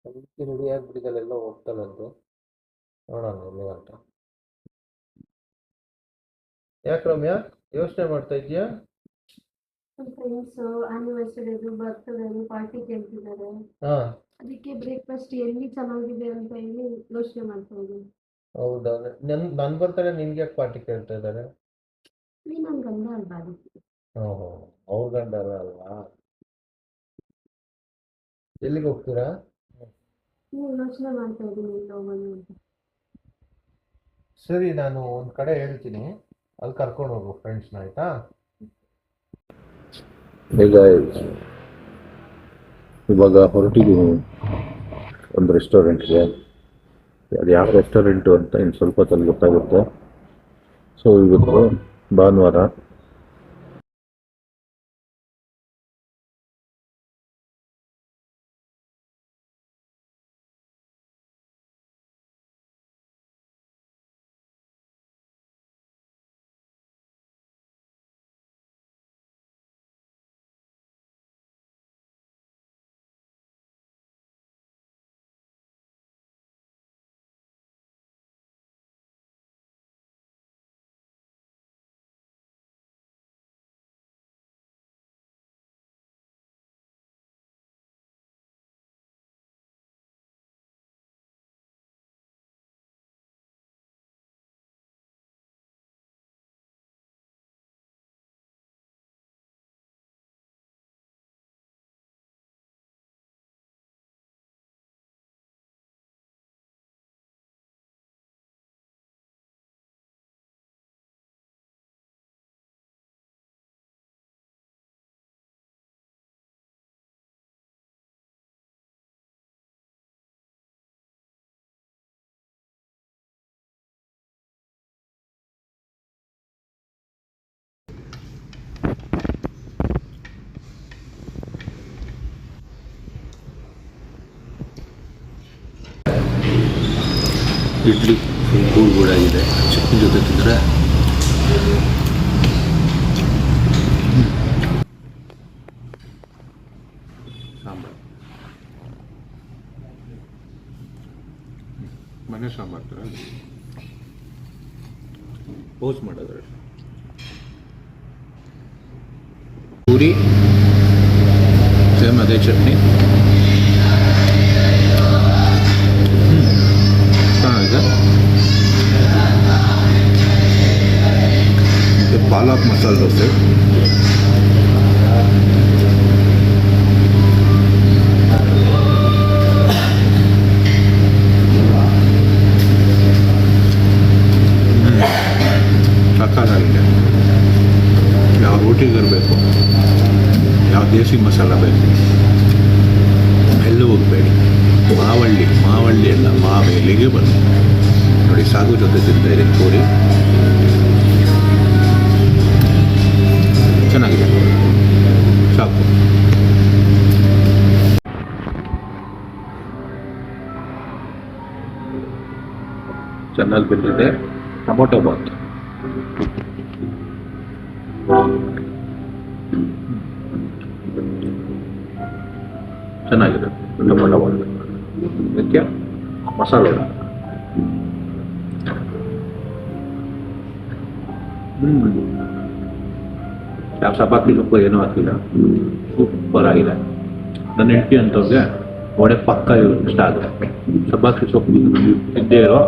ಅದಕ್ಕೆ ರೆಡಿ ಆಗ್ಬಿಟ್ಟಿದ್ದಲ್ಲೆಲ್ಲ ಹೋಗ್ತಾಳಂತೆ. ನೋಡೋಣ ಎಲ್ಲಿ ಗಂಟ. ಯಾಕೆ ರಮ್ಯಾ ಯೋಚನೆ ಮಾಡ್ತಾ ಇದೀಯಾ? ನಮ್ಮ ಫ್ರೆಂಡ್ಸ್ ಆನಿವರ್ಸರಿದು ಬರ್ತ್ಡೇದು ಪಾರ್ಟಿ ಕೇಳ್ತಿದ್ದಾರೆ. ಹಾ ಅದಕ್ಕೆ ಬ್ರೇಕ್ಫಾಸ್ಟ್ ಎಲ್ಲಿ ಚೆನ್ನಾಗಿದೆ ಅಂತ ಹೇಳಿ ಯೋಚನೆ ಮಾಡ್ತಾ ಇದ್ದೀನಿ. ಹೌದಾ, ನನ್ ಬರ್ತಾರೆ ನಿನ್ಗೆ ಯಾಕೆ ಪಾರ್ಟಿ ಕೇಳ್ತಾ ಇದ್ದಾರೆ? ನೀ ನನ್ನ ಗಂಡ ಅಲ್ವಾ ಅದಕ್ಕೆ. ಓಹೋ, ಅವ್ರ ಗಂಡನ ಅಲ್ವಾ? ಎಲ್ಲಿಗೆ ಹೋಗ್ತೀರಾ? ನೀವು ಯೋಚನೆ ಮಾಡ್ತಾ ಇದ್ದೀನಿ ಇಲ್ಲಿ ಹೋಗೋದು ಅಂತ. ಸರಿ, ನಾನು ಒಂದ್ ಕಡೆ ಹೇಳ್ತೀನಿ, ಅಲ್ಲಿ ಕರ್ಕೊಂಡು ಹೋಗು ಫ್ರೆಂಡ್ಸ್ನ, ಆಯ್ತಾ? ಈಗ ಇವಾಗ ಹೊರಟಿದ್ದೀನಿ ಒಂದು ರೆಸ್ಟೋರೆಂಟ್ಗೆ. ಅದು ಯಾವ ರೆಸ್ಟೋರೆಂಟು ಅಂತ ಇನ್ನು ಸ್ವಲ್ಪ ಹೊತ್ತಲ್ಲಿ ಗೊತ್ತಾಗುತ್ತೆ. ಸೊ ಇವತ್ತು ಭಾನುವಾರ. ಇಡ್ಲಿ ಕೂಲ್ ಕೂಡ ಇದೆ, ಚಟ್ನಿ ಜೊತೆ ತಿಂದರೆ ಸಾಂಬಾರು, ಮನೆ ಸಾಂಬಾರು ಪೋಸ್ಟ್ ಮಾಡಿದ್ರೆ ಪೂರಿ ಸೇಮ್ ಅದೇ ಚಟ್ನಿ. ಪಾಲಕ್ ಮಸಾಲೆ ದೋಸೆ, ಸಕ್ಕತ್ತಾಗಿದೆ. ಯಾವ ರೋಟಿಗೆ ಇರಬೇಕು, ಯಾವ ದೇಸಿ ಮಸಾಲ ಬೇಕು, ಎಲ್ಲೂ ಹೋಗಬೇಡಿ. ಮಾವಳ್ಳಿ ಅಲ್ಲ, ಮಾವೇಲಿಗೆ ಬನ್ನಿ. ನೋಡಿ, ಸಾಗು ಜೊತೆ ತಿಂತಾ ಇದೆ ಪೂರಿ, ಚೆನ್ನಾಗಿದೆ, ಸಾಕು. ಚೆನ್ನಾಗಿ ಬಂದಿದೆ ಟೊಮೊಟೊ ಬಾತ್. ಚೆನ್ನಾಗಿದೆ ಟೊಮೊಟೊ ಬಾತ್. ಇದಕ್ಕೆ ಮಸಾಲೆ ಯಾವ ಚಪಾತಿ ಸೊಪ್ಪು ಏನೂ ಹಾಕಿಲ್ಲ, ಸೂಪರ್ ಆಗಿದೆ. ನನ್ನ ಹೆಂಡತಿ ಅಂತವ್ರಿಗೆ ವಡೆ ಪಕ್ಕ ಇಷ್ಟ ಆಗುತ್ತೆ. ಚಪಾತಿ ಸೊಪ್ಪು ತಿಂದೇ ಇರೋ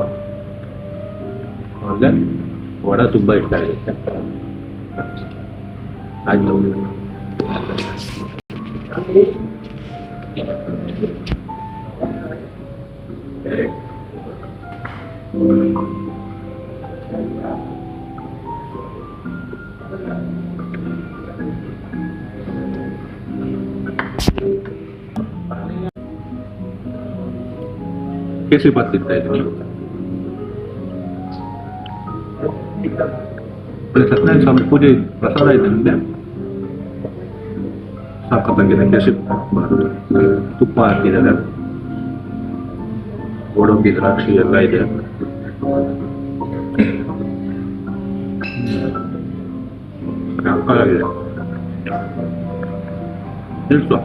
ಅವ್ರಿಗೆ ವಡೆ ತುಂಬ ಇಷ್ಟ ಆಗುತ್ತೆ. ಆಯ್ತು, ಕೇಸರಿ ಬಾತ್ ತಿಂತಾ ಇದ್ದೀನಿ. ಸತ್ಯನಾರಾಯಣ ಸ್ವಾಮಿ ಪೂಜೆ ಪ್ರಸಾದ ಇದ್ದಂತೆ ಸಾಕತ್ತಾಗಿದೆ. ಕೇಸರಿ ಬಾತ್ ತುಪ್ಪ ಹಾಕಿದ್ದಾರೆ, ಗೋಡಂಬಿ ದ್ರಾಕ್ಷಿ ಎಲ್ಲ ಇದೆ. ಸಾಕಾಗಿದೆ. ನಿಲ್ಸು.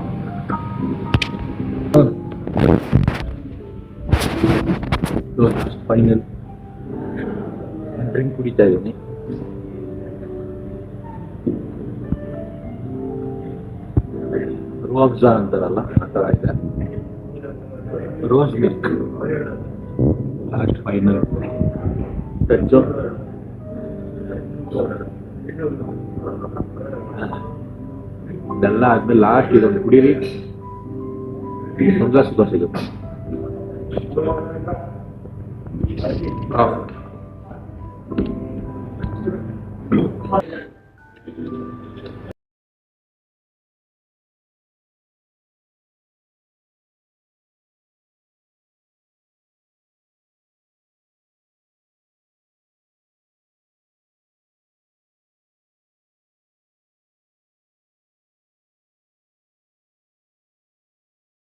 ಫೈನಲ್ ಡ್ರಿಂಕ್ ಕುಡಿತಾ ಇದ್ದೀನಿ. ರೋಬ್ಜಾ ಅಂತಾರಲ್ಲ ಆ ಥರ ಇದೆ. Rose milk last final touch. ಇದೆಲ್ಲ ಆದ್ಮೇಲೆ ಲಾಸ್ಟ್ ಇದೊಂದು ಕುಡೀರಿ, ತುಂಬ ಸುಖ ಸಿಗುತ್ತೆ. ಕಾಫಿ